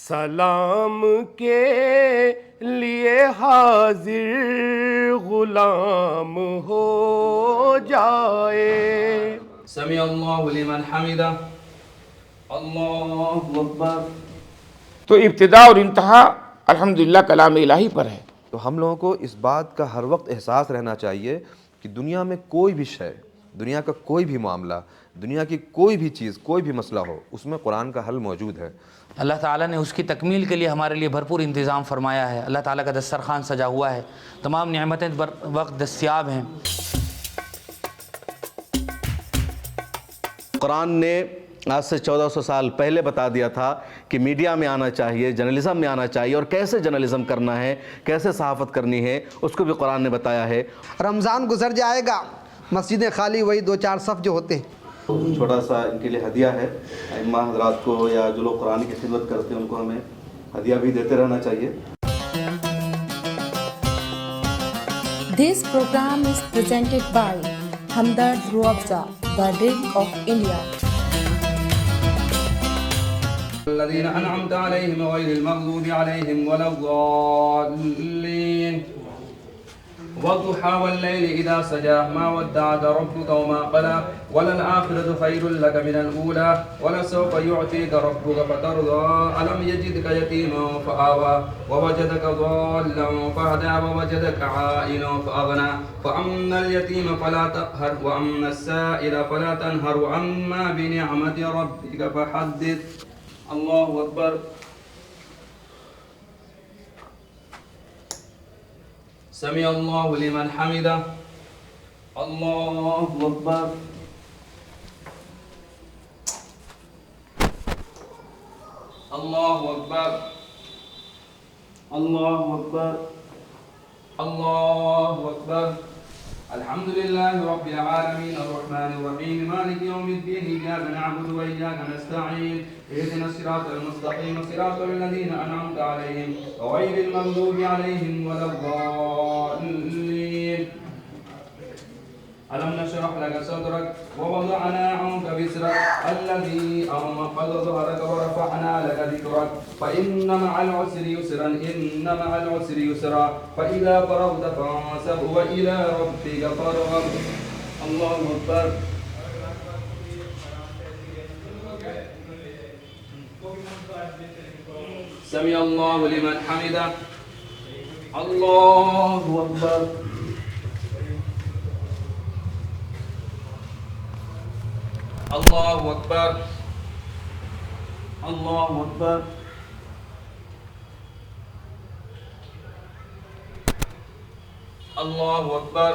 سلام کے لیے حاضر غلام ہو جائے. سمع اللہ لمن حمدہ. اللہ اکبر. تو ابتدا اور انتہا الحمدللہ کلام الہی پر ہے. تو ہم لوگوں کو اس بات کا ہر وقت احساس رہنا چاہیے کہ دنیا میں کوئی بھی شے، دنیا کا کوئی بھی معاملہ، دنیا کی کوئی بھی چیز، کوئی بھی مسئلہ ہو، اس میں قرآن کا حل موجود ہے. اللہ تعالیٰ نے اس کی تکمیل کے لیے ہمارے لیے بھرپور انتظام فرمایا ہے. اللہ تعالیٰ کا دسترخوان سجا ہوا ہے، تمام نعمتیں بر وقت دستیاب ہیں. قرآن نے آج سے 1400 سال پہلے بتا دیا تھا کہ میڈیا میں آنا چاہیے، جرنلزم میں آنا چاہیے، اور کیسے جرنلزم کرنا ہے، کیسے صحافت کرنی ہے، اس کو بھی قرآن نے بتایا ہے. رمضان گزر جائے گا، مسجدیں خالی، وہی 2-4 صف جو ہوتے ہیں. چھوٹا سا ان کے لیے ہدیہ ہے. ائمہ حضرات کو یا جو لوگ قرآن کی خدمت کرتے ہیں ان کو ہمیں ہدیہ بھی دیتے رہنا چاہیے. This program is presented by Hamdard Ruabza, the Drink of India. الذين أنعمت عليهم غير المغضوب عليهم ولا الضالين. والضحى والليل إذا سجى ما ودعك ربك وما قلى وللآخرة خير لك من الأولى ولسوف يعطيك ربك فترضى. ألم يجدك يتيما فآوى ووجدك ضالا فهدى ووجدك عائلا فأغنى فأما اليتيم فلا تقهر وأما السائل فلا تنهر وأما بنعمة ربك فحدث. الله أكبر. سمع الله لمن حمده. الله أكبر. الله أكبر. الله أكبر. الله أكبر. الحمد لله رب العالمين الرحمن الرحيم مالك يوم الدين إياك نعبد وإياك نستعين اهدنا الصراط المستقيم صراط الذين أنعمت عليهم غير المغضوب عليهم ولا الضالين. ألم نشرح لك صدرك ووضعنا عنك وزرك الذي أنقض ظهرك ورفعنا لك ذكرك فإن مع العسر يسرا إن مع العسر يسرا فإذا فرغت فانصب وإلى ربك فارغب. الله أكبر. سمع الله لمن حمده. الله أكبر. الله أكبر. الله أكبر. الله أكبر.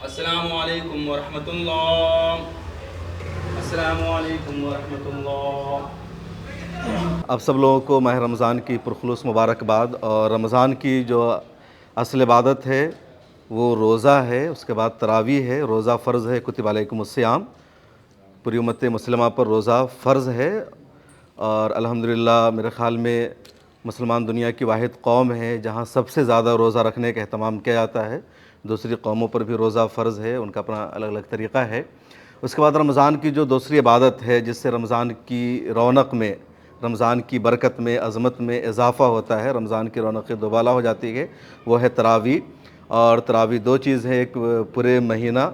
السلام علیکم ورحمۃ اللہ. السلام علیکم ورحمۃ اللہ. اب سب لوگوں کو ماہ رمضان کی پرخلوص مبارکباد. اور رمضان کی جو اصل عبادت ہے وہ روزہ ہے، اس کے بعد تراویح ہے. روزہ فرض ہے، کتب علیکم الصیام، پوری امت مسلمہ پر روزہ فرض ہے. اور الحمدللہ میرے خیال میں مسلمان دنیا کی واحد قوم ہے جہاں سب سے زیادہ روزہ رکھنے کا اہتمام کیا جاتا ہے. دوسری قوموں پر بھی روزہ فرض ہے، ان کا اپنا الگ الگ طریقہ ہے. اس کے بعد رمضان کی جو دوسری عبادت ہے جس سے رمضان کی رونق میں، رمضان کی برکت میں، عظمت میں اضافہ ہوتا ہے، رمضان کی رونقیں دوبالا ہو جاتی ہے، وہ ہے تراویح. اور تراویح دو چیز ہے، ایک پورے مہینہ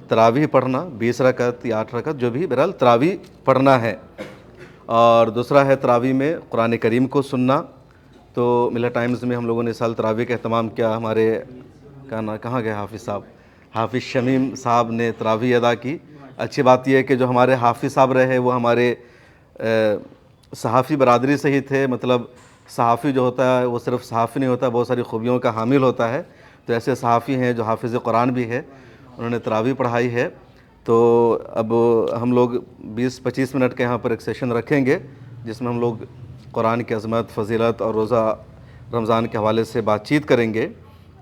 تراویح پڑھنا، 20 رکعت یا 8 رکعت جو بھی، بہرحال تراویح پڑھنا ہے. اور دوسرا ہے تراویح میں قرآن کریم کو سننا. تو ملت ٹائمز میں ہم لوگوں نے اس سال تراویح کا اہتمام کیا. ہمارے کہاں گئے حافظ صاحب، حافظ شمیم صاحب نے تراویح ادا کی. اچھی بات یہ ہے کہ جو ہمارے حافظ صاحب رہے وہ ہمارے صحافی برادری سے ہی تھے. مطلب صحافی جو ہوتا ہے وہ صرف صحافی نہیں ہوتا، بہت ساری خوبیوں کا حامل ہوتا ہے. تو ایسے صحافی ہیں جو حافظ قرآن بھی ہے، انہوں نے تراویح پڑھائی ہے. تو اب ہم لوگ 20-25 منٹ کے یہاں پر ایک سیشن رکھیں گے جس میں ہم لوگ قرآن کی عظمت، فضیلت اور روزہ رمضان کے حوالے سے بات چیت کریں گے۔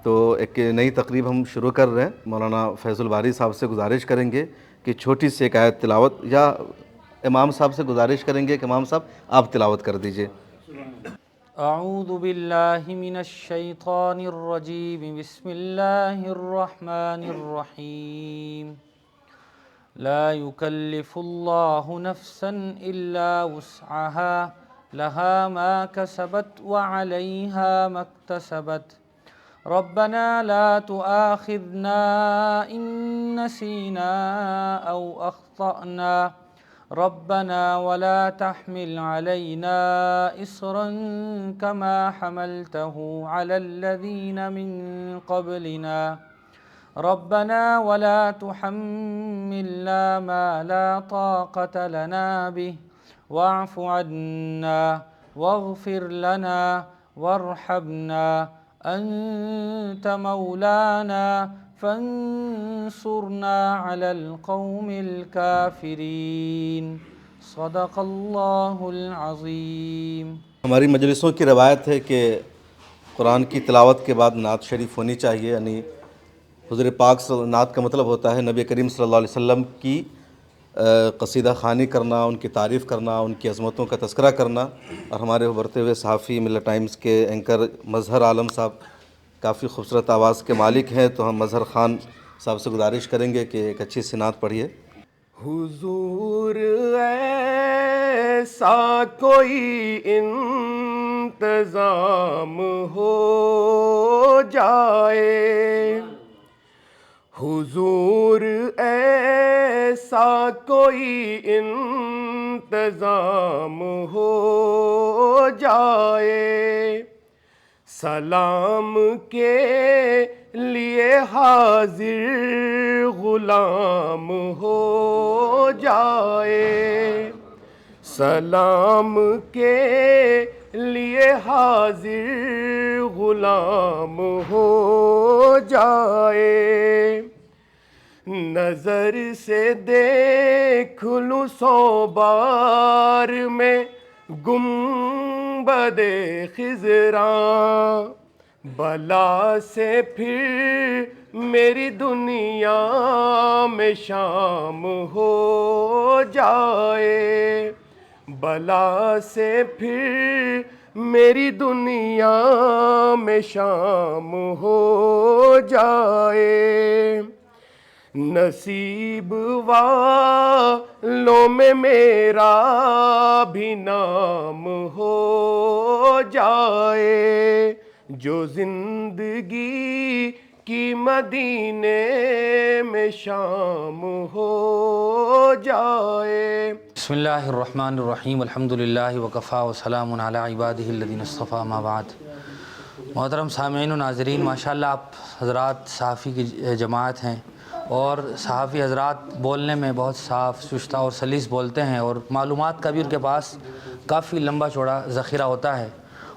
تو ایک نئی تقریب ہم شروع کر رہے ہیں۔ مولانا فیض الباری صاحب سے گزارش کریں گے کہ چھوٹی سی ایک آیت تلاوت، یا امام صاحب سے گزارش کریں گے کہ امام صاحب آپ تلاوت کر دیجئے۔ اعوذ باللہ من الشیطان الرجیم، بسم اللہ الرحمن الرحیم۔ لا يكلف الله نفسا الا وسعها لها ما كسبت وعليها ما اكتسبت ربنا لا تؤاخذنا ان نسينا او اخطأنا ربنا ولا تحمل علينا إصرا كما حملته على الذين من قبلنا ربنا ولا تحملنا ما لا طاقة لنا به واعف عنا واغفر لنا وارحمنا أنت مولانا فانصرنا على القوم الكافرين صدق اللہ العظیم۔ ہماری مجلسوں کی روایت ہے کہ قرآن کی تلاوت کے بعد نعت شریف ہونی چاہیے، یعنی حضور پاک نعت کا مطلب ہوتا ہے نبی کریم صلی اللہ علیہ وسلم کی قصیدہ خوانی کرنا، ان کی تعریف کرنا، ان کی عظمتوں کا تذکرہ کرنا۔ اور ہمارے ابھرتے ہوئے صحافی ملت ٹائمز کے اینکر مظہر عالم صاحب کافی خوبصورت آواز کے مالک ہیں، تو ہم مظہر خان صاحب سے گزارش کریں گے کہ ایک اچھی سی نعت پڑھیے۔ حضور ایسا کوئی انتظام ہو جائے، حضور ایسا کوئی انتظام ہو جائے، سلام کے لیے حاضر غلام ہو جائے، سلام کے لیے حاضر غلام ہو جائے، نظر سے دیکھ لوں 100 بار میں گنبد خضراں، بلا سے پھر میری دنیا میں شام ہو جائے، بلا سے پھر میری دنیا میں شام ہو جائے، نصیب والوں میں میرا بھی نام ہو جائے، جو زندگی کی مدینے میں شام ہو جائے۔ بسم اللہ الرحمن الرحیم، الحمدللہ وکفا وسلام علی عبادہ الذین اصطفیٰ، ما بعد۔ محترم سامعین و ناظرین، ماشاءاللہ آپ حضرات صحافی کی جماعت ہیں، اور صحافی حضرات بولنے میں بہت صاف شستہ اور سلیس بولتے ہیں، اور معلومات کا بھی ان کے پاس کافی لمبا چوڑا ذخیرہ ہوتا ہے،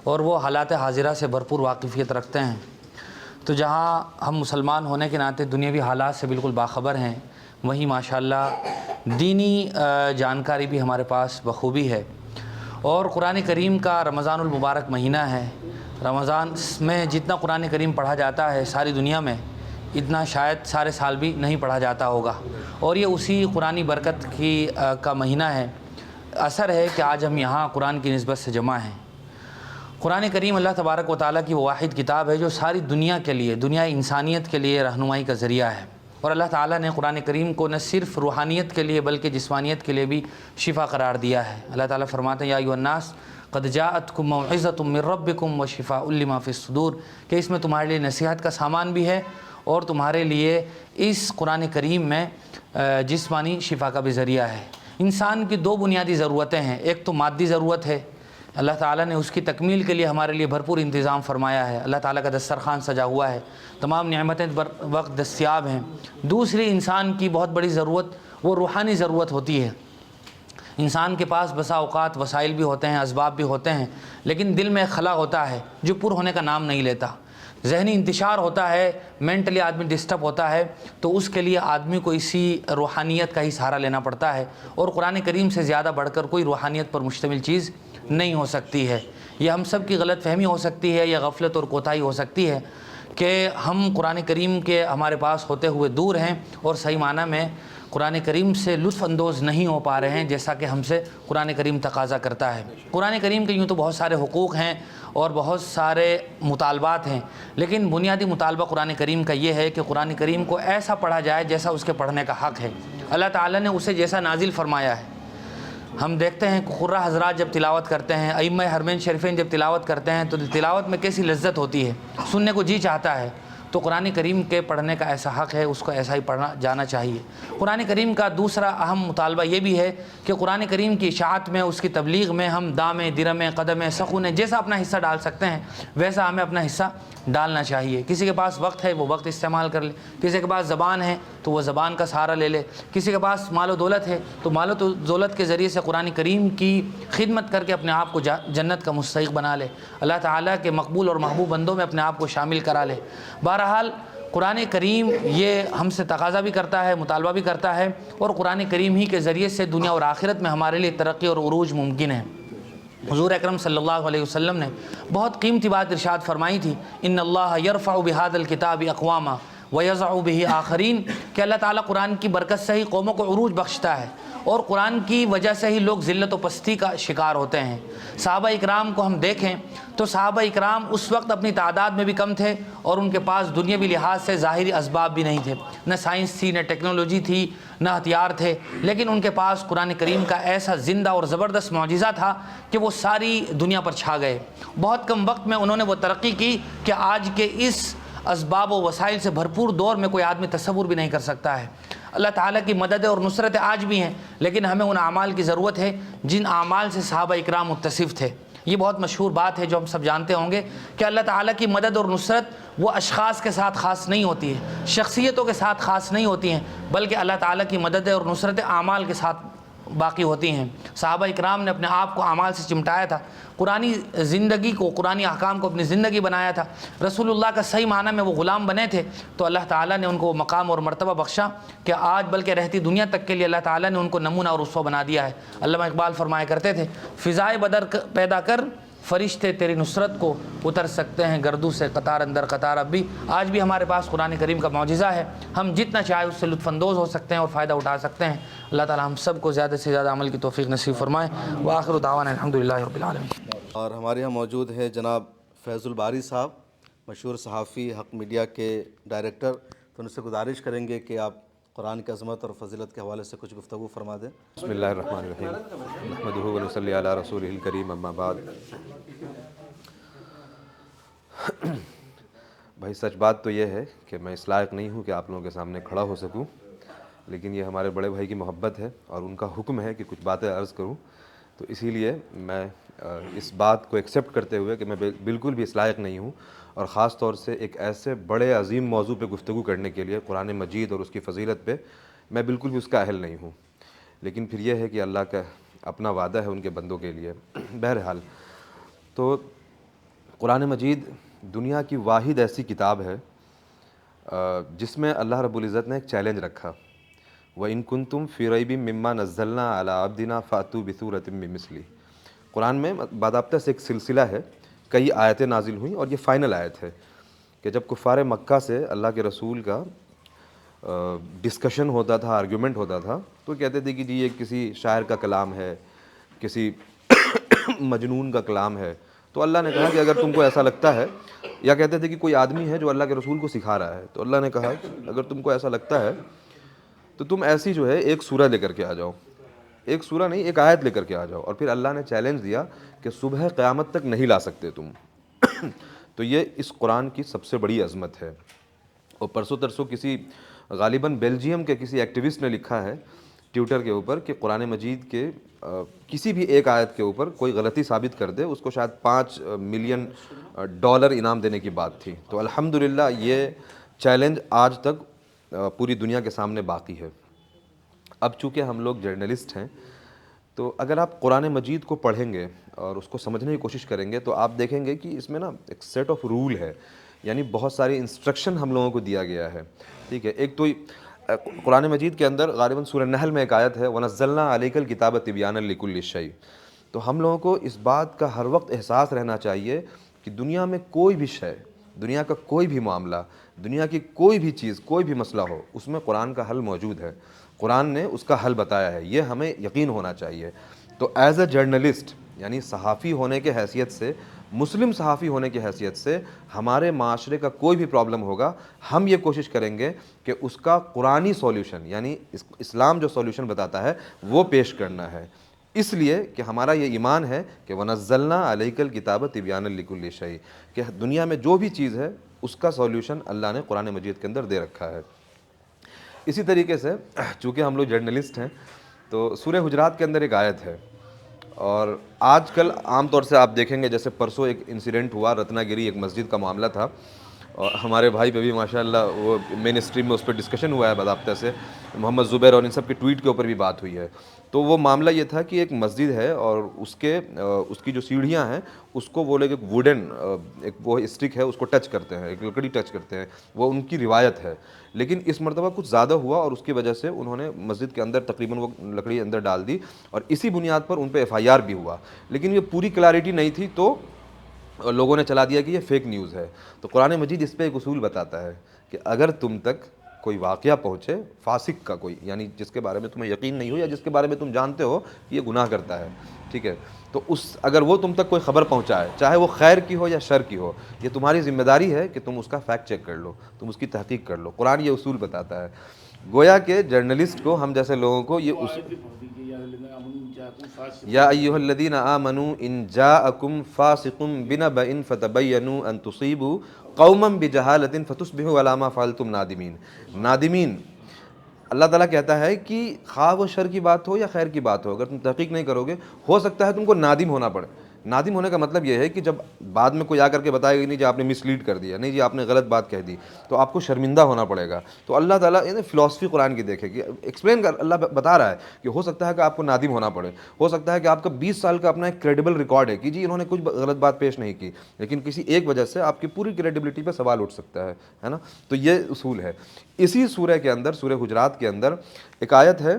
اور وہ حالات حاضرہ سے بھرپور واقفیت رکھتے ہیں۔ تو جہاں ہم مسلمان ہونے کے ناطے دنیاوی حالات سے بالکل باخبر ہیں، وہیں ماشاءاللہ دینی جانکاری بھی ہمارے پاس بخوبی ہے۔ اور قرآن کریم کا رمضان المبارک مہینہ ہے، رمضان میں جتنا قرآن کریم پڑھا جاتا ہے ساری دنیا میں، اتنا شاید سارے سال بھی نہیں پڑھا جاتا ہوگا، اور یہ اسی قرآنی برکت کا مہینہ ہے۔ اثر ہے کہ آج ہم یہاں قرآن کی نسبت سے جمع ہیں۔ قرآن کریم اللہ تبارک و تعالیٰ کی وہ واحد کتاب ہے جو ساری دنیا کے لیے، دنیا انسانیت کے لیے رہنمائی کا ذریعہ ہے، اور اللہ تعالیٰ نے قرآن کریم کو نہ صرف روحانیت کے لیے بلکہ جسمانیت کے لیے بھی شفا قرار دیا ہے۔ اللہ تعالیٰ فرماتے ہیں یا ایھا الناس قد جاءتکم موعظۃ من ربکم وشفاء لما فی الصدور، کہ اس میں تمہارے لیے نصیحت کا سامان بھی ہے، اور تمہارے لیے اس قرآن کریم میں جسمانی شفا کا بھی ذریعہ ہے۔ انسان کی 2 بنیادی ضرورتیں ہیں، ایک تو مادی ضرورت ہے، اللہ تعالیٰ نے اس کی تکمیل کے لیے ہمارے لیے بھرپور انتظام فرمایا ہے، اللہ تعالیٰ کا دسترخوان سجا ہوا ہے، تمام نعمتیں بر وقت دستیاب ہیں۔ دوسری انسان کی بہت بڑی ضرورت وہ روحانی ضرورت ہوتی ہے۔ انسان کے پاس بسا اوقات وسائل بھی ہوتے ہیں، اسباب بھی ہوتے ہیں، لیکن دل میں خلا ہوتا ہے جو پر ہونے کا نام نہیں لیتا، ذہنی انتشار ہوتا ہے، مینٹلی آدمی ڈسٹرب ہوتا ہے، تو اس کے لیے آدمی کو اسی روحانیت کا ہی سہارا لینا پڑتا ہے، اور قرآن کریم سے زیادہ بڑھ کر کوئی روحانیت پر مشتمل چیز نہیں ہو سکتی ہے۔ یہ ہم سب کی غلط فہمی ہو سکتی ہے یا غفلت اور کوتاہی ہو سکتی ہے کہ ہم قرآن کریم کے ہمارے پاس ہوتے ہوئے دور ہیں اور صحیح معنی میں قرآن کریم سے لطف اندوز نہیں ہو پا رہے ہیں جیسا کہ ہم سے قرآن کریم تقاضا کرتا ہے۔ قرآن کریم کے یوں تو بہت سارے حقوق ہیں اور بہت سارے مطالبات ہیں، لیکن بنیادی مطالبہ قرآن کریم کا یہ ہے کہ قرآن کریم کو ایسا پڑھا جائے جیسا اس کے پڑھنے کا حق ہے۔ اللہ تعالیٰ نے اسے جیسا نازل فرمایا ہے۔ ہم دیکھتے ہیں کہ قرہ حضرات جب تلاوت کرتے ہیں، ائمہ حرمین شریفین جب تلاوت کرتے ہیں تو تلاوت میں کیسی لذت ہوتی ہے، سننے کو جی چاہتا ہے۔ تو قرآن کریم کے پڑھنے کا ایسا حق ہے، اس کو ایسا ہی پڑھنا جانا چاہیے۔ قرآن کریم کا دوسرا اہم مطالبہ یہ بھی ہے کہ قرآن کریم کی اشاعت میں، اس کی تبلیغ میں ہم دامیں، درمیں، قدمیں، سخونیں جیسا اپنا حصہ ڈال سکتے ہیں ویسا ہمیں اپنا حصہ ڈالنا چاہیے۔ کسی کے پاس وقت ہے وہ وقت استعمال کر لے، کسی کے پاس زبان ہے تو وہ زبان کا سہارا لے لے، کسی کے پاس مال و دولت ہے تو مال و دولت کے ذریعے سے قرآن کریم کی خدمت کر کے اپنے آپ کو جنت کا مستحق بنا لے، اللہ تعالیٰ کے مقبول اور محبوب بندوں میں اپنے آپ کو شامل کرا لے۔ بہرحال قرآن کریم یہ ہم سے تقاضا بھی کرتا ہے، مطالبہ بھی کرتا ہے، اور قرآن کریم ہی کے ذریعے سے دنیا اور آخرت میں ہمارے لیے ترقی اور عروج ممکن ہے۔ حضور اکرم صلی اللہ علیہ وسلم نے بہت قیمتی بات ارشاد فرمائی تھی، ان اللہ یرفع بہذا الکتاب اقواما ویضع بہ آخرین، کہ اللہ تعالیٰ قرآن کی برکت سے ہی قوموں کو عروج بخشتا ہے اور قرآن کی وجہ سے ہی لوگ ذلت و پستی کا شکار ہوتے ہیں۔ صحابہ اکرام کو ہم دیکھیں تو صحابہ اکرام اس وقت اپنی تعداد میں بھی کم تھے اور ان کے پاس دنیاوی لحاظ سے ظاہری اسباب بھی نہیں تھے، نہ سائنس تھی، نہ ٹیکنالوجی تھی، نہ ہتھیار تھے، لیکن ان کے پاس قرآن کریم کا ایسا زندہ اور زبردست معجزہ تھا کہ وہ ساری دنیا پر چھا گئے۔ بہت کم وقت میں انہوں نے وہ ترقی کی کہ آج کے اس اسباب و وسائل سے بھرپور دور میں کوئی آدمی تصور بھی نہیں کر سکتا ہے۔ اللہ تعالیٰ کی مدد اور نصرت آج بھی ہیں، لیکن ہمیں ان اعمال کی ضرورت ہے جن اعمال سے صحابہ اکرام متصف تھے۔ یہ بہت مشہور بات ہے جو ہم سب جانتے ہوں گے کہ اللہ تعالیٰ کی مدد اور نصرت وہ اشخاص کے ساتھ خاص نہیں ہوتی ہے، شخصیتوں کے ساتھ خاص نہیں ہوتی ہیں، بلکہ اللہ تعالیٰ کی مدد اور نصرت اعمال کے ساتھ باقی ہوتی ہیں۔ صحابہ اکرام نے اپنے آپ کو اعمال سے چمٹایا تھا، قرآنی زندگی کو، قرآنی احکام کو اپنی زندگی بنایا تھا، رسول اللہ کا صحیح معنی میں وہ غلام بنے تھے، تو اللہ تعالیٰ نے ان کو مقام اور مرتبہ بخشا کہ آج بلکہ رہتی دنیا تک کے لیے اللہ تعالیٰ نے ان کو نمونہ اور اسوہ بنا دیا ہے۔ علامہ اقبال فرمایا کرتے تھے، فضائے بدر پیدا کر فرشتے تیری نصرت کو اتر سکتے ہیں گردوں سے قطار اندر قطار۔ اب بھی آج بھی ہمارے پاس قرآن کریم کا معجزہ ہے، ہم جتنا چاہے اس سے لطف اندوز ہو سکتے ہیں اور فائدہ اٹھا سکتے ہیں۔ اللہ تعالی ہم سب کو زیادہ سے زیادہ عمل کی توفیق نصیب فرمائے۔ وآخر دعوانا الحمدللہ رب العالمین۔ اور ہمارے یہاں موجود ہے جناب فیض الباری صاحب، مشہور صحافی، حق میڈیا کے ڈائریکٹر، تو ان سے گزارش کریں گے کہ آپ قرآن کی عظمت اور فضیلت کے حوالے سے کچھ گفتگو فرما دیں۔ بسم اللہ الرحمن الرحیم، نحمدہ و نصلی علی رسولہ الکریم، اما بعد۔ بھائی سچ بات تو یہ ہے کہ میں اس لائق نہیں ہوں کہ آپ لوگوں کے سامنے کھڑا ہو سکوں، لیکن یہ ہمارے بڑے بھائی کی محبت ہے اور ان کا حکم ہے کہ کچھ باتیں عرض کروں، تو اسی لیے میں اس بات کو ایکسیپٹ کرتے ہوئے کہ میں بالکل بھی اس لائق نہیں ہوں، اور خاص طور سے ایک ایسے بڑے عظیم موضوع پہ گفتگو کرنے کے لیے، قرآن مجید اور اس کی فضیلت پہ، میں بالکل بھی اس کا اہل نہیں ہوں۔ لیکن پھر یہ ہے کہ اللہ کا اپنا وعدہ ہے ان کے بندوں کے لیے۔ بہرحال تو قرآن مجید دنیا کی واحد ایسی کتاب ہے جس میں اللہ رب العزت نے ایک چیلنج رکھا، وَإِن كُنتُمْ فِي رَيْبٍ مِّمَّا نَزَّلْنَا عَلَىٰ عَبْدِنَا فَأْتُوا بِسُورَةٍ مِّن مِّثْلِهِ۔ قرآن میں باضابطہ سے ایک سلسلہ ہے، کئی آیتیں نازل ہوئیں اور یہ فائنل آیت ہے کہ جب کفار مکہ سے اللہ کے رسول کا ڈسکشن ہوتا تھا، آرگیومنٹ ہوتا تھا، تو کہتے تھے کہ جی یہ کسی شاعر کا کلام ہے، کسی مجنون کا کلام ہے۔ تو اللہ نے کہا کہ اگر تم کو ایسا لگتا ہے، یا کہتے تھے کہ کوئی آدمی ہے جو اللہ کے رسول کو سکھا رہا ہے، تو اللہ نے کہا کہ اگر تم کو ایسا لگتا ہے تو تم ایسی جو ہے ایک سورہ لے کر کے آ جاؤ، ایک سورہ نہیں، ایک آیت لے کر کے آ جاؤ۔ اور پھر اللہ نے چیلنج دیا کہ صبح قیامت تک نہیں لا سکتے تم۔ تو یہ اس قرآن کی سب سے بڑی عظمت ہے۔ اور پرسوں ترسوں کسی غالباً بیلجیم کے کسی ایکٹیوسٹ نے لکھا ہے ٹویٹر کے اوپر کہ قرآن مجید کے کسی بھی ایک آیت کے اوپر کوئی غلطی ثابت کر دے، اس کو شاید $5 ملین انعام دینے کی بات تھی۔ تو الحمدللہ یہ چیلنج آج تک پوری دنیا کے سامنے باقی ہے۔ اب چونکہ ہم لوگ جرنلسٹ ہیں، تو اگر آپ قرآن مجید کو پڑھیں گے اور اس کو سمجھنے کی کوشش کریں گے تو آپ دیکھیں گے کہ اس میں نا ایک سیٹ آف رول ہے، یعنی بہت ساری انسٹرکشن ہم لوگوں کو دیا گیا ہے، ٹھیک ہے۔ ایک تو قرآن مجید کے اندر غالباً سورہ نحل میں ایک آیت ہے، وَنَزَّلْنَا عَلَيْكَ الْكِتَابَ تِبْيَانًا لِكُلِّ شَيْءٍ، تو ہم لوگوں کو اس بات کا ہر وقت احساس رہنا چاہیے کہ دنیا میں کوئی بھی شے، دنیا کا کوئی بھی معاملہ، دنیا کی کوئی بھی چیز، کوئی بھی مسئلہ ہو، اس میں قرآن کا حل موجود ہے، قرآن نے اس کا حل بتایا ہے، یہ ہمیں یقین ہونا چاہیے۔ تو ایز اے جرنلسٹ، یعنی صحافی ہونے کے حیثیت سے، مسلم صحافی ہونے کی حیثیت سے، ہمارے معاشرے کا کوئی بھی پرابلم ہوگا، ہم یہ کوشش کریں گے کہ اس کا قرآنی سولوشن، یعنی اسلام جو سولوشن بتاتا ہے وہ پیش کرنا ہے، اس لیے کہ ہمارا یہ ایمان ہے کہ وَنَزَّلْنَا عَلَيْكَ الْكِتَابَ تِبْيَانًا لِكُلِّ شَيْءٍ، کہ دنیا میں جو بھی چیز ہے اس کا سولوشن اللہ نے قرآن مجید کے اندر دے رکھا ہے۔ اسی طریقے سے چونکہ ہم لوگ جرنلسٹ ہیں تو سورہ حجرات کے اندر ایک آیت ہے، اور آج کل عام طور سے آپ دیکھیں گے، جیسے پرسوں ایک انسیڈنٹ ہوا، رتنا گیری ایک مسجد کا معاملہ تھا، اور ہمارے بھائی پہ بھی ماشاءاللہ وہ مین اسٹریم میں اس پہ ڈسکشن ہوا ہے باضابطہ سے، محمد زبیر اور ان سب کے ٹویٹ کے اوپر بھی بات ہوئی ہے۔ تو وہ معاملہ یہ تھا کہ ایک مسجد ہے اور اس کی جو سیڑھیاں ہیں اس کو وہ لوگ ایک ووڈن ایک وہ اسٹک ہے اس کو ٹچ کرتے ہیں، ایک لکڑی ٹچ کرتے ہیں، وہ ان کی روایت ہے، لیکن اس مرتبہ کچھ زیادہ ہوا اور اس کی وجہ سے انہوں نے مسجد کے اندر تقریباً وہ لکڑی اندر ڈال دی، اور اسی بنیاد پر ان پہ FIR بھی ہوا، لیکن یہ پوری کلیئرٹی نہیں تھی تو لوگوں نے چلا دیا کہ یہ فیک نیوز ہے۔ تو قرآن مجید اس پہ ایک اصول بتاتا ہے کہ اگر تم تک کوئی واقعہ پہنچے فاسق کا، کوئی یعنی جس کے بارے میں تمہیں یقین نہیں ہو یا جس کے بارے میں تم جانتے ہو کہ یہ گناہ کرتا ہے، ٹھیک ہے، تو اگر وہ تم تک کوئی خبر پہنچائے، چاہے وہ خیر کی ہو یا شر کی ہو، یہ تمہاری ذمہ داری ہے کہ تم اس کا فیکٹ چیک کر لو، تم اس کی تحقیق کر لو۔ قرآن یہ اصول بتاتا ہے۔ گویا کہ جرنلسٹ کو، ہم جیسے لوگوں کو یہ یا ایھا الذین آمنوا ان جاءکم فاسق بنبأ فتبینوا ان تصیبوا قوما بجہالۃ فتصبحوا علی ما فعلتم نادمین۔ نادمین، اللہ تعالیٰ کہتا ہے کہ خواہ وہ شر کی بات ہو یا خیر کی بات ہو، اگر تم تحقیق نہیں کرو گے ہو سکتا ہے تم کو نادم ہونا پڑے۔ نادم ہونے کا مطلب یہ ہے کہ جب بعد میں کوئی آ کر کے بتائے گا نہیں جی آپ نے مس لیڈ کر دیا، نہیں جی آپ نے غلط بات کہہ دی، تو آپ کو شرمندہ ہونا پڑے گا۔ تو اللہ تعالیٰ یعنی فلاسفی قرآن کی دیکھے کہ ایکسپلین کر، اللہ بتا رہا ہے کہ ہو سکتا ہے کہ آپ کو نادم ہونا پڑے، ہو سکتا ہے کہ آپ کا 20 سال کا اپنا ایک کریڈیبل ریکارڈ ہے کہ جی انہوں نے کچھ غلط بات پیش نہیں کی، لیکن کسی ایک وجہ سے آپ کی پوری کریڈیبلٹی پہ سوال اٹھ سکتا ہے نا۔ تو یہ اصول ہے۔ اسی سورہ کے اندر، سورہ حجرات کے اندر ایک آیت ہے،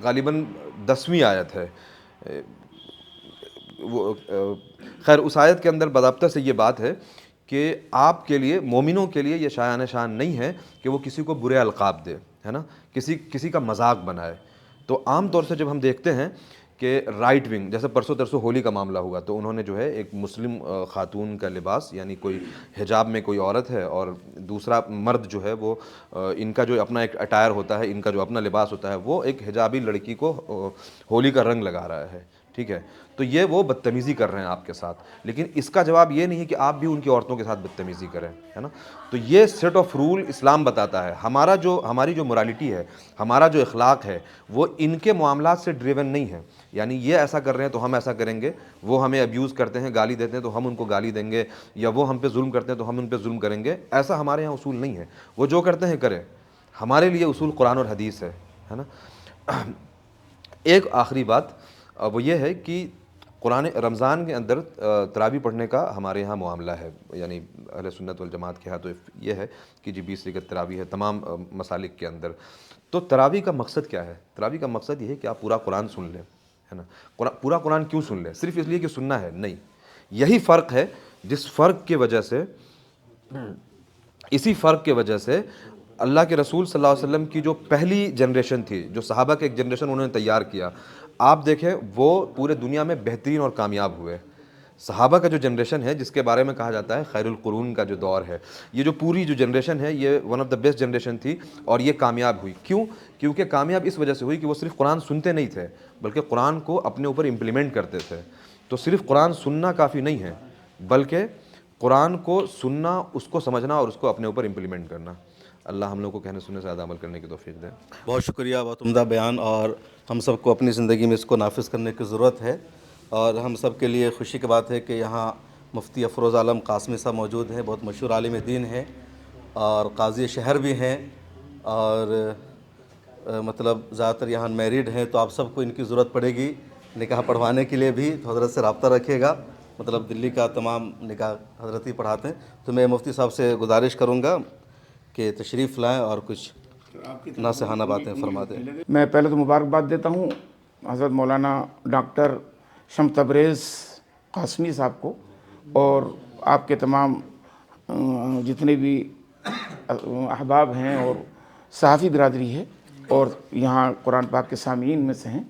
غالباً 10ویں آیت ہے، وہ خیر اس آیت کے اندر باضابطہ سے یہ بات ہے کہ آپ کے لیے، مومنوں کے لیے یہ شایان شان نہیں ہے کہ وہ کسی کو برے القاب دے، ہے نا، کسی کا مذاق بنائے۔ تو عام طور سے جب ہم دیکھتے ہیں کہ رائٹ ونگ، جیسے پرسوں ترسوں ہولی کا معاملہ ہوا تو انہوں نے جو ہے ایک مسلم خاتون کا لباس، یعنی کوئی حجاب میں کوئی عورت ہے اور دوسرا مرد جو ہے وہ ان کا جو اپنا ایک اٹائر ہوتا ہے، ان کا جو اپنا لباس ہوتا ہے، وہ ایک حجابی لڑکی کو ہولی کا رنگ لگا رہا ہے، ٹھیک ہے، تو یہ وہ بدتمیزی کر رہے ہیں آپ کے ساتھ، لیکن اس کا جواب یہ نہیں ہے کہ آپ بھی ان کی عورتوں کے ساتھ بدتمیزی کریں، ہے نا۔ تو یہ سیٹ آف رول اسلام بتاتا ہے۔ ہماری جو morality ہے، ہمارا جو اخلاق ہے، وہ ان کے معاملات سے ڈریون نہیں ہے، یعنی یہ ایسا کر رہے ہیں تو ہم ایسا کریں گے، وہ ہمیں ابیوز کرتے ہیں، گالی دیتے ہیں تو ہم ان کو گالی دیں گے، یا وہ ہم پہ ظلم کرتے ہیں تو ہم ان پہ ظلم کریں گے، ایسا ہمارے یہاں اصول نہیں ہے۔ وہ جو کرتے ہیں کریں، ہمارے لیے اصول قرآن اور حدیث ہے نا۔ ایک آخری بات وہ یہ ہے کہ قرآن رمضان کے اندر تراویح پڑھنے کا ہمارے یہاں معاملہ ہے، یعنی اہل سنت والجماعت کے ہاں تو یہ ہے کہ جی 20 رکعت تراویح ہے تمام مسالک کے اندر۔ تو تراویح کا مقصد کیا ہے؟ تراویح کا مقصد یہ ہے کہ آپ پورا قرآن سن لیں، ہے نا۔ پورا قرآن کیوں سن لیں؟ صرف اس لیے کہ سننا ہے؟ نہیں، یہی فرق ہے جس فرق کی وجہ سے، اسی فرق کی وجہ سے اللہ کے رسول صلی اللہ علیہ وسلم کی جو پہلی جنریشن تھی، جو صحابہ کے ایک جنریشن انہوں نے تیار کیا، آپ دیکھیں وہ پورے دنیا میں بہترین اور کامیاب ہوئے۔ صحابہ کا جو جنریشن ہے، جس کے بارے میں کہا جاتا ہے خیر القرون کا جو دور ہے، یہ جو پوری جو جنریشن ہے یہ one of the best generation تھی، اور یہ کامیاب ہوئی۔ کیوں؟ کیونکہ کامیاب اس وجہ سے ہوئی کہ وہ صرف قرآن سنتے نہیں تھے بلکہ قرآن کو اپنے اوپر امپلیمنٹ کرتے تھے۔ تو صرف قرآن سننا کافی نہیں ہے، بلکہ قرآن کو سننا، اس کو سمجھنا اور اس کو اپنے اوپر امپلیمنٹ کرنا۔ اللہ ہم لوگ کو کہنے سننے سے زیادہ عمل کرنے کی توفیق دے۔ بہت شکریہ، بہت عمدہ بیان، اور ہم سب کو اپنی زندگی میں اس کو نافذ کرنے کی ضرورت ہے، اور ہم سب کے لیے خوشی کی بات ہے کہ یہاں مفتی افروز عالم قاسمی صاحب موجود ہیں، بہت مشہور عالم دین ہیں اور قاضی شہر بھی ہیں، اور مطلب زیادہ تر یہاں میریڈ ہیں، تو آپ سب کو ان کی ضرورت پڑے گی نکاح پڑھوانے کے لیے بھی، تو حضرت سے رابطہ رکھیے گا، مطلب دلی کا تمام نکاح حضرت ہی پڑھاتے ہیں۔ تو میں مفتی صاحب سے گزارش کروں گا کہ تشریف لائیں اور کچھ ناصحانہ باتیں فرما دیں۔ میں پہلے تو مبارکباد دیتا ہوں حضرت مولانا ڈاکٹر شمس تبریز قاسمی صاحب کو اور آپ کے تمام جتنے بھی احباب ہیں اور صحافی برادری ہے اور یہاں قرآن پاک کے سامعین میں سے ہیں،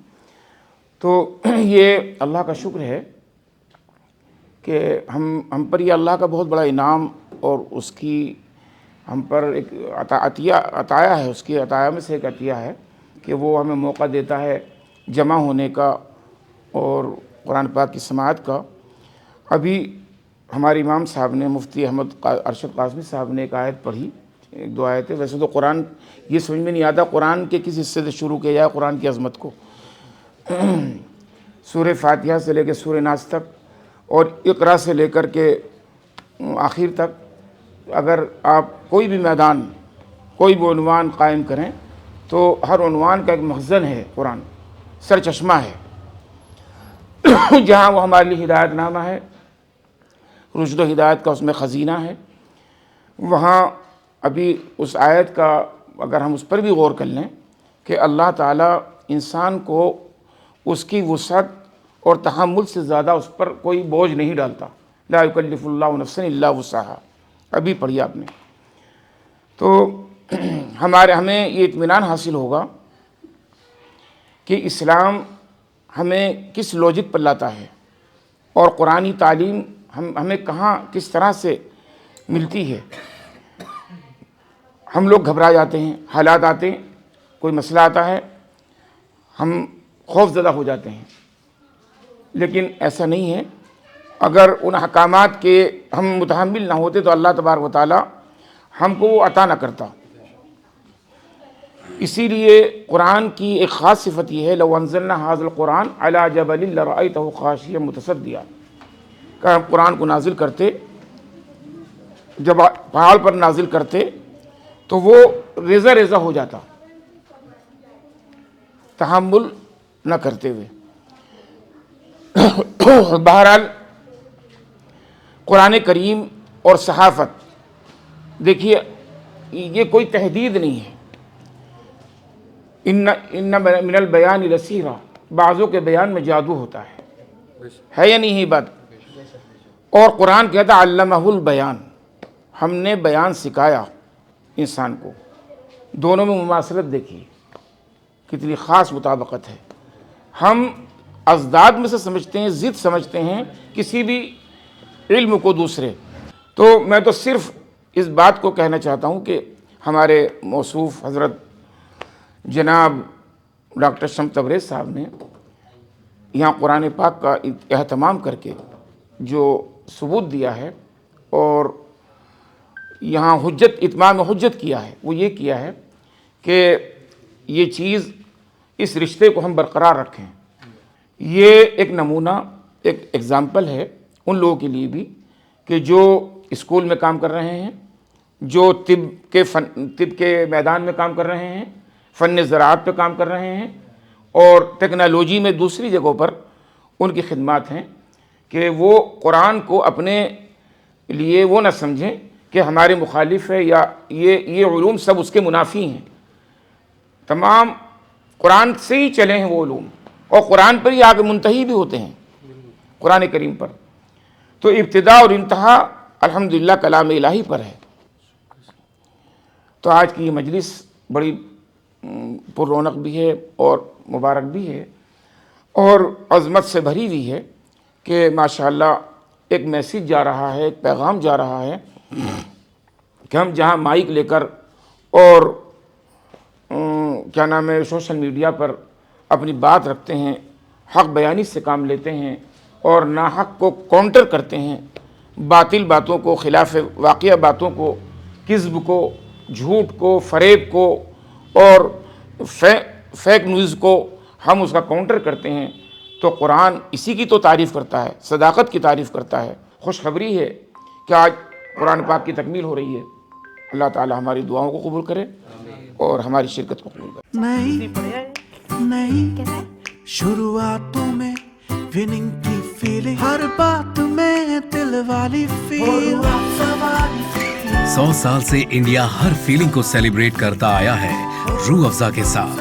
تو یہ اللہ کا شکر ہے کہ ہم پر یہ اللہ کا بہت بڑا انعام اور اس کی ہم پر ایک عطیہ ہے، اس کی عطایا میں سے ایک عطیہ ہے کہ وہ ہمیں موقع دیتا ہے جمع ہونے کا اور قرآن پاک کی سماعت کا۔ ابھی ہمارے امام صاحب نے مفتی احمد ارشد قاسمی صاحب نے ایک آیت پڑھی، ایک دو آیتیں، ویسے تو قرآن یہ سمجھ میں نہیں آتا قرآن کے کس حصے سے شروع کیا جائے قرآن کی عظمت کو۔ سورہ فاتحہ سے لے کے سورہ ناس تک اور اقرا سے لے کر کے آخر تک اگر آپ کوئی بھی میدان کوئی بھی عنوان قائم کریں تو ہر عنوان کا ایک مخزن ہے، قرآن سر چشمہ ہے، جہاں وہ ہمارے لیے ہدایت نامہ ہے، رشد و ہدایت کا اس میں خزینہ ہے، وہاں ابھی اس آیت کا اگر ہم اس پر بھی غور کر لیں کہ اللہ تعالیٰ انسان کو اس کی وسعت اور تحمل سے زیادہ اس پر کوئی بوجھ نہیں ڈالتا، لا یکلف اللہ نفسا الا وسعہا، ابھی پڑھی آپ نے، تو ہمیں یہ اطمینان حاصل ہوگا کہ اسلام ہمیں کس لوجک پر لاتا ہے اور قرآنی تعلیم ہمیں کہاں کس طرح سے ملتی ہے۔ ہم لوگ گھبرا جاتے ہیں، حالات آتے ہیں، کوئی مسئلہ آتا ہے، ہم خوف زدہ ہو جاتے ہیں، لیکن ایسا نہیں ہے۔ اگر ان احکامات کے ہم متحمل نہ ہوتے تو اللہ تبارک و تعالی ہم کو وہ عطا نہ کرتا۔ اسی لیے قرآن کی ایک خاص صفت یہ ہے، لو انزلنا ھذا القرآن علی جبل لرأیتہ خاشعا متصدعا، کہ ہم قرآن کو نازل کرتے، جب پہاڑ پر نازل کرتے تو وہ ریزہ ریزہ ہو جاتا تحمل نہ کرتے ہوئے۔ بہرحال قرآن کریم اور صحافت، دیکھیے یہ کوئی تحدید نہیں ہے، ان من البیان لسحرا، بعضوں کے بیان میں جادو ہوتا ہے یا نہیں یہ بات؟ اور قرآن کہتا علمہ البیان، ہم نے بیان سکھایا انسان کو۔ دونوں میں مماثلت دیکھیے کتنی خاص مطابقت ہے۔ ہم ازداد میں سے سمجھتے ہیں، ضد سمجھتے ہیں کسی بھی علم کو دوسرے، تو میں تو صرف اس بات کو کہنا چاہتا ہوں کہ ہمارے موصوف حضرت جناب ڈاکٹر شمس تبریز صاحب نے یہاں قرآن پاک کا اہتمام کر کے جو ثبوت دیا ہے اور یہاں حجت اتمام حجت کیا ہے، وہ یہ کیا ہے کہ یہ چیز اس رشتے کو ہم برقرار رکھیں۔ یہ ایک نمونہ، ایک ایگزامپل ہے ان لوگوں کے لیے بھی کہ جو اسکول میں کام کر رہے ہیں، جو طب کے میدان میں کام کر رہے ہیں، فن زراعت پہ کام کر رہے ہیں اور ٹیکنالوجی میں دوسری جگہوں پر ان کی خدمات ہیں، کہ وہ قرآن کو اپنے لیے وہ نہ سمجھیں کہ ہمارے مخالف ہے یا یہ علوم سب اس کے منافی ہیں۔ تمام قرآن سے ہی چلے ہیں وہ علوم، اور قرآن پر ہی آگے منتہی بھی ہوتے ہیں، قرآن کریم پر۔ تو ابتدا اور انتہا الحمدللہ کلام الہی پر ہے۔ تو آج کی یہ مجلس بڑی پر رونق بھی ہے اور مبارک بھی ہے اور عظمت سے بھری ہوئی ہے کہ ماشاءاللہ ایک میسیج جا رہا ہے، ایک پیغام جا رہا ہے کہ ہم جہاں مائک لے کر اور کیا نام ہے سوشل میڈیا پر اپنی بات رکھتے ہیں، حق بیانی سے کام لیتے ہیں اور ناحق کو کاؤنٹر کرتے ہیں، باطل باتوں کو، خلاف واقعہ باتوں کو، کذب کو، جھوٹ کو، فریب کو اور فیک نیوز کو ہم اس کا کاؤنٹر کرتے ہیں، تو قرآن اسی کی تو تعریف کرتا ہے، صداقت کی تعریف کرتا ہے۔ خوشخبری ہے کہ آج قرآن پاک کی تکمیل ہو رہی ہے۔ اللہ تعالی ہماری دعاؤں کو قبول کرے اور ہماری شرکت کو قبول کرے۔ نئی شروعاتوں میں وننگ کی فیلنگ، ہر بات میں دل والی فیلنگ۔ 100 سال سے انڈیا ہر فیلنگ کو سیلیبریٹ کرتا آیا ہے روح افزا کے ساتھ۔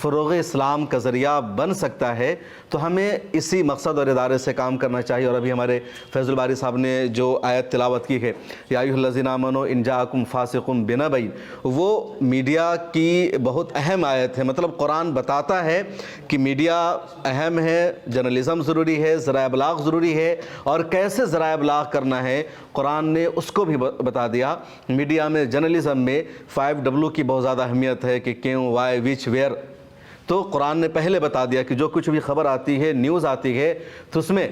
فروغ اسلام کا ذریعہ بن سکتا ہے تو ہمیں اسی مقصد اور ادارے سے کام کرنا چاہیے. اور ابھی ہمارے فیض الباری صاحب نے جو آیت تلاوت کی ہے یا ایھا الذین آمنوا ان جاءکم فاسق بنبأ، وہ میڈیا کی بہت اہم آیت ہے. مطلب قرآن بتاتا ہے کہ میڈیا اہم ہے، جرنلزم ضروری ہے، ذرائع ابلاغ ضروری ہے، اور کیسے ذرائع ابلاغ کرنا ہے قرآن نے اس کو بھی بتا دیا. میڈیا میں جرنلزم میں 5W کی بہت زیادہ اہمیت ہے کہ کیوں، وائی، وچ، ویئر. تو قرآن نے پہلے بتا دیا کہ جو کچھ بھی خبر آتی ہے، نیوز آتی ہے، تو اس میں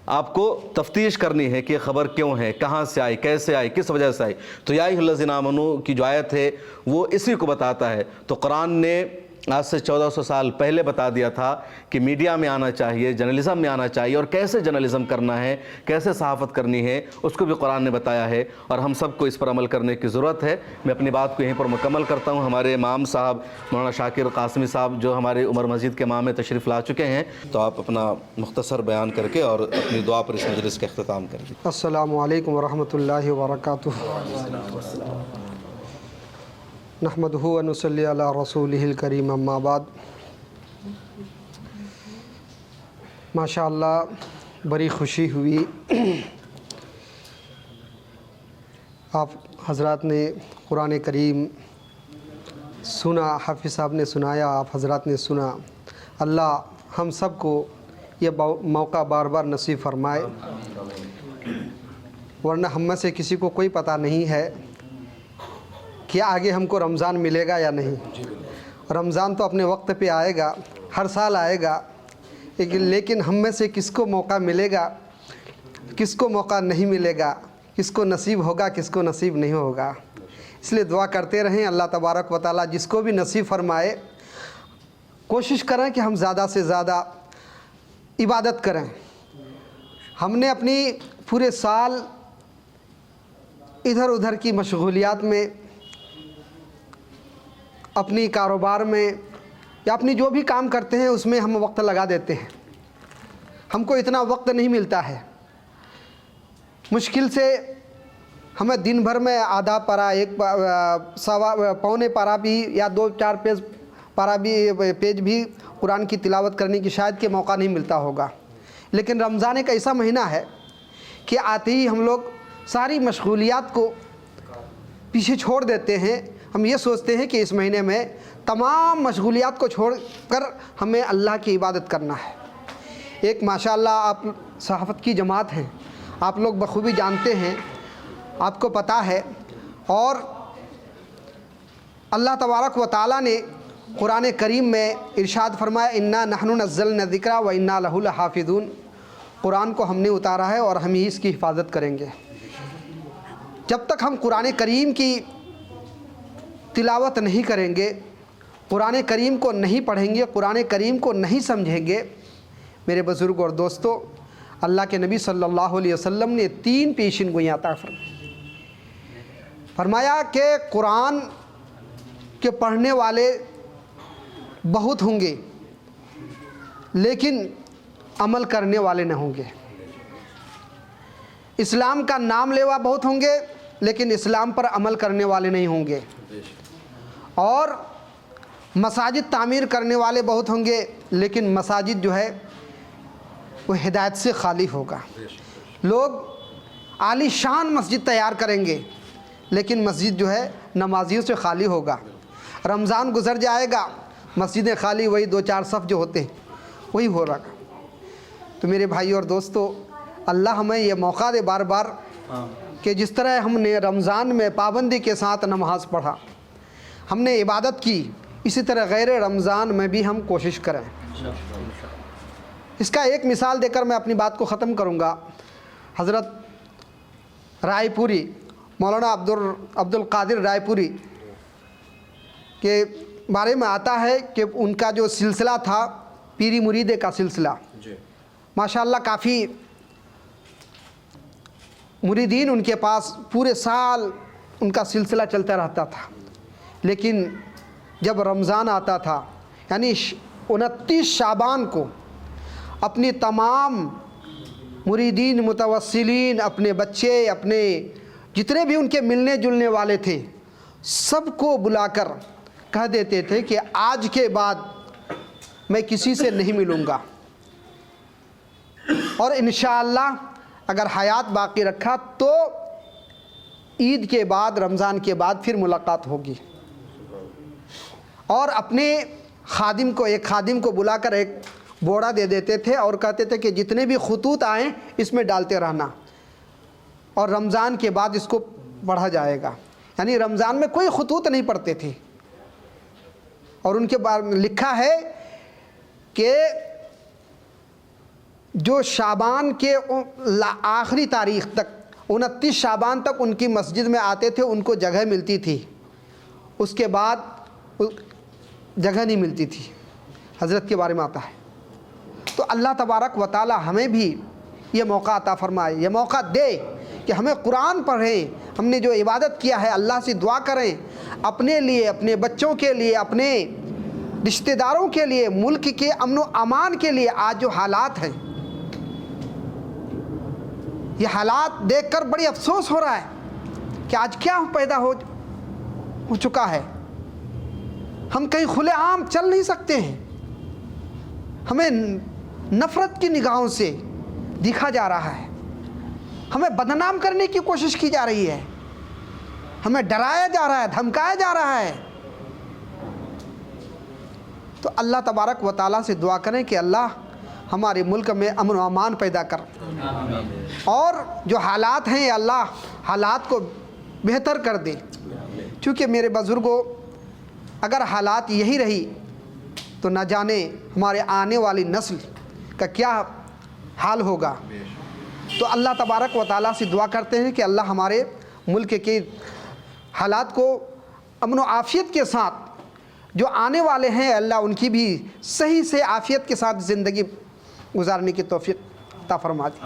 آپ کو تفتیش کرنی ہے کہ خبر کیوں ہے، کہاں سے آئی، کیسے آئی، کس وجہ سے آئی. تو یا ایھا الذین آمنوا کی جو آیت ہے وہ اسی کو بتاتا ہے. تو قرآن نے آج سے 1400 سال پہلے بتا دیا تھا کہ میڈیا میں آنا چاہیے، جرنلزم میں آنا چاہیے، اور کیسے جرنلزم کرنا ہے، کیسے صحافت کرنی ہے، اس کو بھی قرآن نے بتایا ہے. اور ہم سب کو اس پر عمل کرنے کی ضرورت ہے. میں اپنی بات کو یہیں پر مکمل کرتا ہوں. ہمارے امام صاحب مولانا شاکر قاسمی صاحب جو ہمارے عمر مسجد کے امام میں تشریف لا چکے ہیں، تو آپ اپنا مختصر بیان کر کے اور اپنی دعا پر اس مجلس کا اختتام کر دیں. السلام علیکم ورحمۃ اللہ وبرکاتہ. نحمدہ و نصلی علی رسولہ الکریم، اما بعد. ماشاء اللہ بڑی خوشی ہوئی آپ حضرات نے قرآن کریم سنا، حافظ صاحب نے سنایا، آپ حضرات نے سنا. اللہ ہم سب کو یہ موقع بار بار نصیب فرمائے، ورنہ ہم میں سے کسی کو کوئی پتہ نہیں ہے کہ آگے ہم کو رمضان ملے گا یا نہیں. رمضان تو اپنے وقت پہ آئے گا، ہر سال آئے گا، لیکن ہم میں سے کس کو موقع ملے گا، کس کو موقع نہیں ملے گا، کس کو نصیب ہوگا، کس کو نصیب نہیں ہوگا. اس لیے دعا کرتے رہیں اللہ تبارک و تعالیٰ جس کو بھی نصیب فرمائے. کوشش کریں کہ ہم زیادہ سے زیادہ عبادت کریں. ہم نے اپنی پورے سال ادھر ادھر کی مشغولیات میں، اپنی کاروبار میں یا اپنی جو بھی کام کرتے ہیں اس میں ہم وقت لگا دیتے ہیں. ہم کو اتنا وقت نہیں ملتا ہے. مشکل سے ہمیں دن بھر میں آدھا پارا، ایک پونے پارا بھی یا 2-4 پیج بھی قرآن کی تلاوت کرنے کی شاید کہ موقع نہیں ملتا ہوگا. لیکن رمضان ایک ایسا مہینہ ہے کہ آتے ہی ہم لوگ ساری مشغولیات کو پیچھے چھوڑ دیتے ہیں. ہم یہ سوچتے ہیں کہ اس مہینے میں تمام مشغولیات کو چھوڑ کر ہمیں اللہ کی عبادت کرنا ہے. ایک ماشاءاللہ آپ صحافت کی جماعت ہیں، آپ لوگ بخوبی جانتے ہیں، آپ کو پتہ ہے. اور اللہ تبارک و تعالیٰ نے قرآن کریم میں ارشاد فرمایا انا نحن نزلنا الذکر و انا لہ لحافظون. قرآن کو ہم نے اتارا ہے اور ہم ہی اس کی حفاظت کریں گے. جب تک ہم قرآن کریم کی تلاوت نہیں کریں گے، قرآن کریم کو نہیں پڑھیں گے، قرآن کریم کو نہیں سمجھیں گے، میرے بزرگ اور دوستو، اللہ کے نبی صلی اللہ علیہ وسلم نے 3 پیشین گوئیاں عطا فرمایا کہ قرآن کے پڑھنے والے بہت ہوں گے لیکن عمل کرنے والے نہ ہوں گے. اسلام کا نام لیوا بہت ہوں گے لیکن اسلام پر عمل کرنے والے نہیں ہوں گے. اور مساجد تعمیر کرنے والے بہت ہوں گے لیکن مساجد جو ہے وہ ہدایت سے خالی ہوگا. لوگ عالی شان مسجد تیار کریں گے لیکن مسجد جو ہے نمازیوں سے خالی ہوگا. رمضان گزر جائے گا، مسجدیں خالی، وہی 2-4 صف جو ہوتے ہیں وہی ہو رہا. تو میرے بھائی اور دوستو، اللہ ہمیں یہ موقع دے بار بار کہ جس طرح ہم نے رمضان میں پابندی کے ساتھ نماز پڑھا، ہم نے عبادت کی، اسی طرح غیر رمضان میں بھی ہم کوشش کریں. اس کا ایک مثال دے کر میں اپنی بات کو ختم کروں گا. حضرت رائے پوری، مولانا عبد القادر رائے پوری کے بارے میں آتا ہے کہ ان کا جو سلسلہ تھا پیری مریدے کا سلسلہ، ماشاءاللہ کافی مریدین ان کے پاس پورے سال ان کا سلسلہ چلتا رہتا تھا. لیکن جب رمضان آتا تھا، یعنی 29 شعبان کو، اپنی تمام مریدین، متوسلین، اپنے بچے، اپنے جتنے بھی ان کے ملنے جلنے والے تھے، سب کو بلا کر کہہ دیتے تھے کہ آج کے بعد میں کسی سے نہیں ملوں گا، اور انشاءاللہ اگر حیات باقی رکھا تو عید کے بعد، رمضان کے بعد پھر ملاقات ہوگی۔ اور اپنے خادم کو، ایک خادم کو بلا کر ایک بوڑا دے دیتے تھے اور کہتے تھے کہ جتنے بھی خطوط آئیں اس میں ڈالتے رہنا، اور رمضان کے بعد اس کو پڑھا جائے گا۔ یعنی رمضان میں کوئی خطوط نہیں پڑھتے تھے، اور ان کے بارے میں لکھا ہے کہ جو شعبان کے آخری تاریخ تک، 29 شعبان تک ان کی مسجد میں آتے تھے، ان کو جگہ ملتی تھی، اس کے بعد جگہ نہیں ملتی تھی۔ حضرت کے بارے میں آتا ہے۔ تو اللہ تبارک و تعالی ہمیں بھی یہ موقع عطا فرمائے، یہ موقع دے کہ ہمیں قرآن پڑھیں، ہم نے جو عبادت کیا ہے اللہ سے دعا کریں، اپنے لیے، اپنے بچوں کے لیے، اپنے رشتہ داروں کے لیے، ملک کے امن و امان کے لیے۔ آج جو حالات ہیں، یہ حالات دیکھ کر بڑی افسوس ہو رہا ہے کہ آج کیا پیدا ہو چکا ہے۔ ہم کہیں کھلے عام چل نہیں سکتے ہیں، ہمیں نفرت کی نگاہوں سے دیکھا جا رہا ہے، ہمیں بدنام کرنے کی کوشش کی جا رہی ہے، ہمیں ڈرایا جا رہا ہے، دھمکایا جا رہا ہے۔ تو اللہ تبارک و تعالیٰ سے دعا کریں کہ اللہ ہمارے ملک میں امن و امان پیدا کر، اور جو حالات ہیں یا اللہ حالات کو بہتر کر دے، چونکہ میرے بزرگوں اگر حالات یہی رہی تو نہ جانے ہمارے آنے والی نسل کا کیا حال ہوگا۔ تو اللہ تبارک و تعالیٰ سے دعا کرتے ہیں کہ اللہ ہمارے ملک کے حالات کو امن و عافیت کے ساتھ، جو آنے والے ہیں اللہ ان کی بھی صحیح سے عافیت کے ساتھ زندگی گزارنے کی توفیق عطا فرما دے۔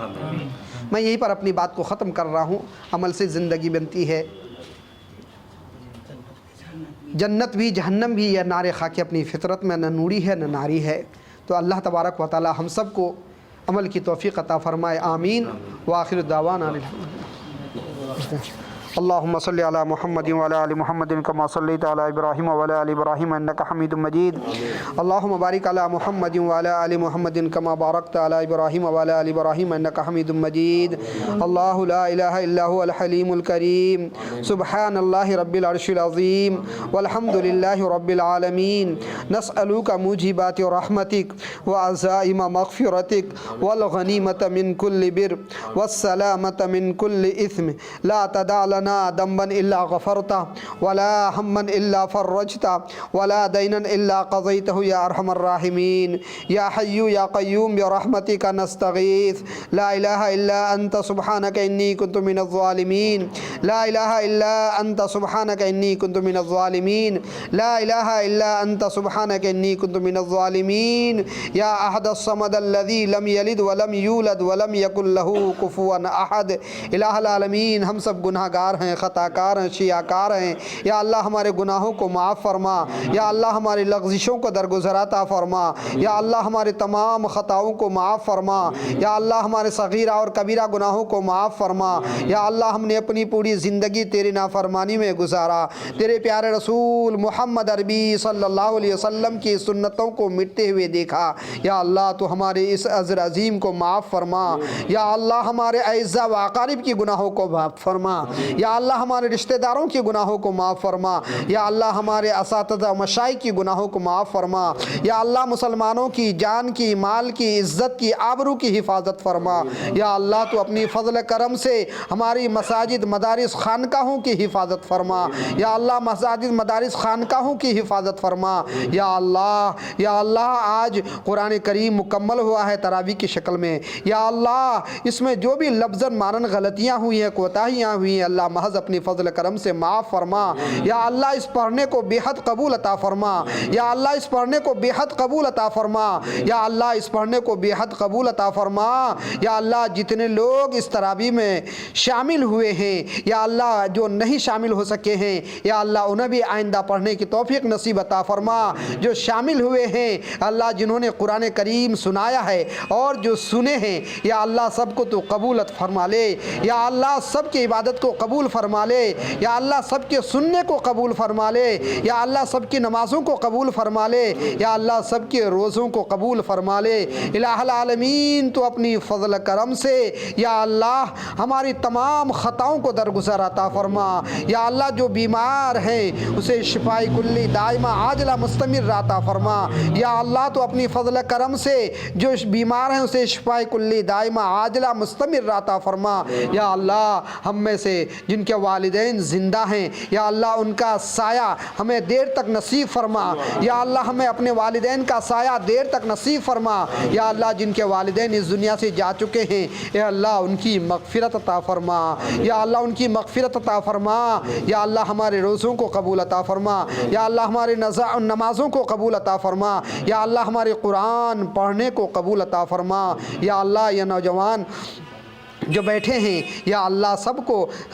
میں یہیں پر اپنی بات کو ختم کر رہا ہوں۔ عمل سے زندگی بنتی ہے، جنت بھی جہنم بھی، یہ نار خاک اپنی فطرت میں نہ نوری ہے نہ ناری ہے۔ تو اللہ تبارک و تعالی ہم سب کو عمل کی توفیق عطا فرمائے، آمین۔ وآخر دعوانا اللهم صل على محمد وعلى آل محمد كما صليت على إبراهيم وعلى آل إبراهيم إنك حميد مجيد اللهم بارك على محمد وعلى آل محمد كما باركت على إبراهيم وعلى آل إبراهيم إنك حميد مجيد الله لا إله إلا هو الحليم الكريم سبحان الله رب العرش العظيم والحمد لله رب العالمين نسألك موجبات رحمتك وعزائم مغفرتك والغنيمة من كل بر والسلامة من كل إثم لا تدع لنا ذنبا إلا غفرته ولا هما إلا فرجته ولا دينا إلا قضيته يا أرحم الراحمين يا حي يا قيوم برحمتك نستغيث لا إله إلا أنت سبحانك إني كنت من الظالمين لا إله إلا أنت سبحانك إني كنت من الظالمين لا إله إلا أنت سبحانك إني كنت من الظالمين يا أحد الصمد الذي لم يلد ولم يولد ولم يكن له كفوا أحد الہ العالمین ہم سب گناہ گار ہیں، خطا کار ہیں، شیعہ کار ہیں۔ یا اللہ ہمارے گناہوں کو معاف فرما، یا اللہ ہماری لغزشوں کو درگزر عطا فرما، یا اللہ ہمارے تمام خطاؤں کو معاف فرما، یا اللہ ہمارے صغیرہ اور کبیرہ گناہوں کو معاف فرما۔ یا اللہ ہم نے اپنی پوری زندگی تیری نافرمانی میں گزارا، تیرے پیارے رسول محمد عربی صلی اللہ علیہ وسلم کی سنتوں کو مٹتے ہوئے دیکھا۔ یا اللہ تو ہمارے اس عذر عظیم کو معاف فرما، یا اللہ ہمارے اعزاء و اقارب کی گناہوں کو معاف فرما، یا اللہ ہمارے رشتہ داروں کی گناہوں کو معاف فرما، یا اللہ ہمارے اساتذہ و مشائخ کی گناہوں کو معاف فرما، یا اللہ مسلمانوں کی جان کی، مال کی، عزت کی، آبرو کی حفاظت فرما۔ یا اللہ تو اپنی فضل کرم سے ہماری مساجد، مدارس، خانقاہوں کی حفاظت فرما۔ یا اللہ مساجد، مدارس، خانقاہوں کی حفاظت فرما۔ یا اللہ آج قرآن کریم مکمل ہوا ہے تراویح کی شکل میں۔ یا اللہ اس میں جو بھی لفظاً مانن غلطیاں ہوئی ہیں، کوتاہیاں ہوئی ہیں، اللہ محض اپنی فضل کرم سے معاف فرما۔ یا اللہ اس پڑھنے کو بے حد قبول عطا فرما۔ یا اللہ اس پڑھنے کو بے حد قبول عطا فرما۔ یا اللہ اس پڑھنے کو بے حد قبول عطا فرما۔ یا اللہ جتنے لوگ اس تراویح میں شامل ہوئے ہیں، یا اللہ جو نہیں شامل ہو سکے ہیں، یا اللہ انہیں بھی آئندہ پڑھنے کی توفیق نصیب عطا فرما۔ جو شامل ہوئے ہیں اللہ، جنہوں نے قرآن کریم سنایا ہے اور جو سنے ہیں، یا اللہ سب کو تو قبولت فرما لے۔ یا اللہ سب کی عبادت کو قبول قبول فرما لے یا اللہ سب کے سننے کو قبول فرما لے یا اللہ سب کی نمازوں کو قبول فرما لے یا اللہ سب کے روزوں کو قبول فرما لے الہ العالمین تو اپنی فضل کرم سے یا اللہ ہماری تمام خطاؤں کو درگزر عطا فرما یا اللہ جو بیمار ہیں اسے شفاء کلی دائمہ عاجلہ مستمر عطا فرما یا اللہ تو اپنی فضل کرم سے جو بیمار ہیں اسے شفاء کلی دائمہ عاجلہ مستمر عطا فرما یا اللہ ہم میں سے جن کے والدین زندہ ہیں یا اللہ ان کا سایہ ہمیں دیر تک نصیب فرما یا اللہ ہمیں اپنے والدین کا سایہ دیر تک نصیب فرما یا اللہ جن کے والدین اس دنیا سے جا چکے ہیں اے اللہ ان کی مغفرت عطا فرما یا اللہ ان کی مغفرت عطا فرما یا اللہ ہمارے روزوں کو قبول عطا فرما یا اللہ ہمارے نمازوں کو قبول عطا فرما یا اللہ ہمارے قرآن پڑھنے کو قبول عطا فرما یا اللہ یہ نوجوان جو بیٹھے ہیں یا اللہ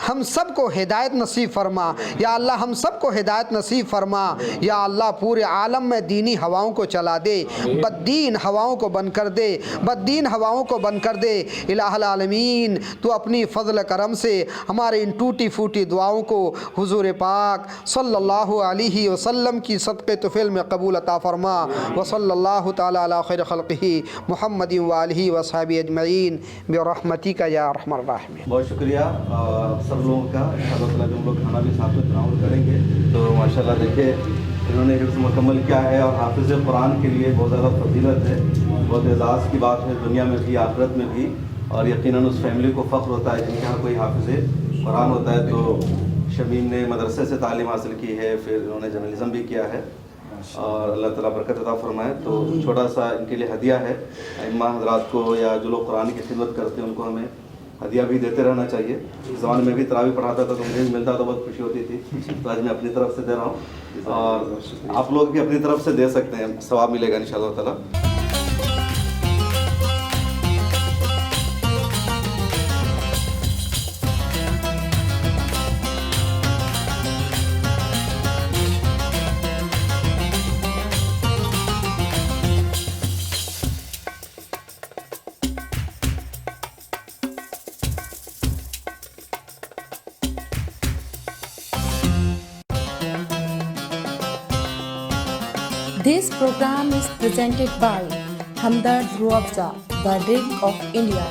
ہم سب کو ہدایت نصیب فرما یا اللہ ہم سب کو ہدایت نصیب فرما یا اللہ پورے عالم میں دینی ہواؤں کو چلا دے بددین ہواؤں کو بند کر دے بددین ہواؤں کو بند کر دے الہ العالمین تو اپنی فضل کرم سے ہمارے ان ٹوٹی پھوٹی دعاؤں کو حضور پاک صلی اللہ علیہ وسلم کی صدقے طفیل میں قبول عطا فرما وصلی اللہ تعالی علی خیر خلقہ محمد وآلہ وصحبہ اجمعین برحمتک یا ارحم الراحمین۔ بہت شکریہ سب لوگوں کا، اللہ تعالیٰ جو ہم لوگ کھانا بھی ساتھ میں تناول کریں گے تو ماشاءاللہ دیکھیے انہوں نے حفظ مکمل کیا ہے اور حافظ قرآن کے لیے بہت زیادہ فضیلت ہے، بہت اعزاز کی بات ہے دنیا میں بھی آخرت میں بھی، اور یقیناً اس فیملی کو فخر ہوتا ہے جن کے یہاں کوئی حافظ قرآن ہوتا ہے۔ تو شمیم نے مدرسے سے تعلیم حاصل کی ہے، پھر انہوں نے جرنلزم بھی کیا ہے اور اللہ تعالیٰ برکت عطا فرمائے۔ تو چھوٹا سا ان کے لیے ہدیہ ہے، ائمہ حضرات کو یا جو لوگ قرآن کی خدمت کرتے ہیں ان کو ہمیں ہدیہ بھی دیتے رہنا چاہیے۔ اس زمانے میں بھی تراویح پڑھاتا تھا تو مجھے بھی ملتا تو بہت خوشی ہوتی تھی، تو آج میں اپنی طرف سے دے رہا ہوں اور آپ لوگ بھی اپنی طرف سے دے سکتے ہیں، ثواب ملے گا انشاءاللہ تعالیٰ۔ This program is presented by Hamdard Ruabza, the Drink of India.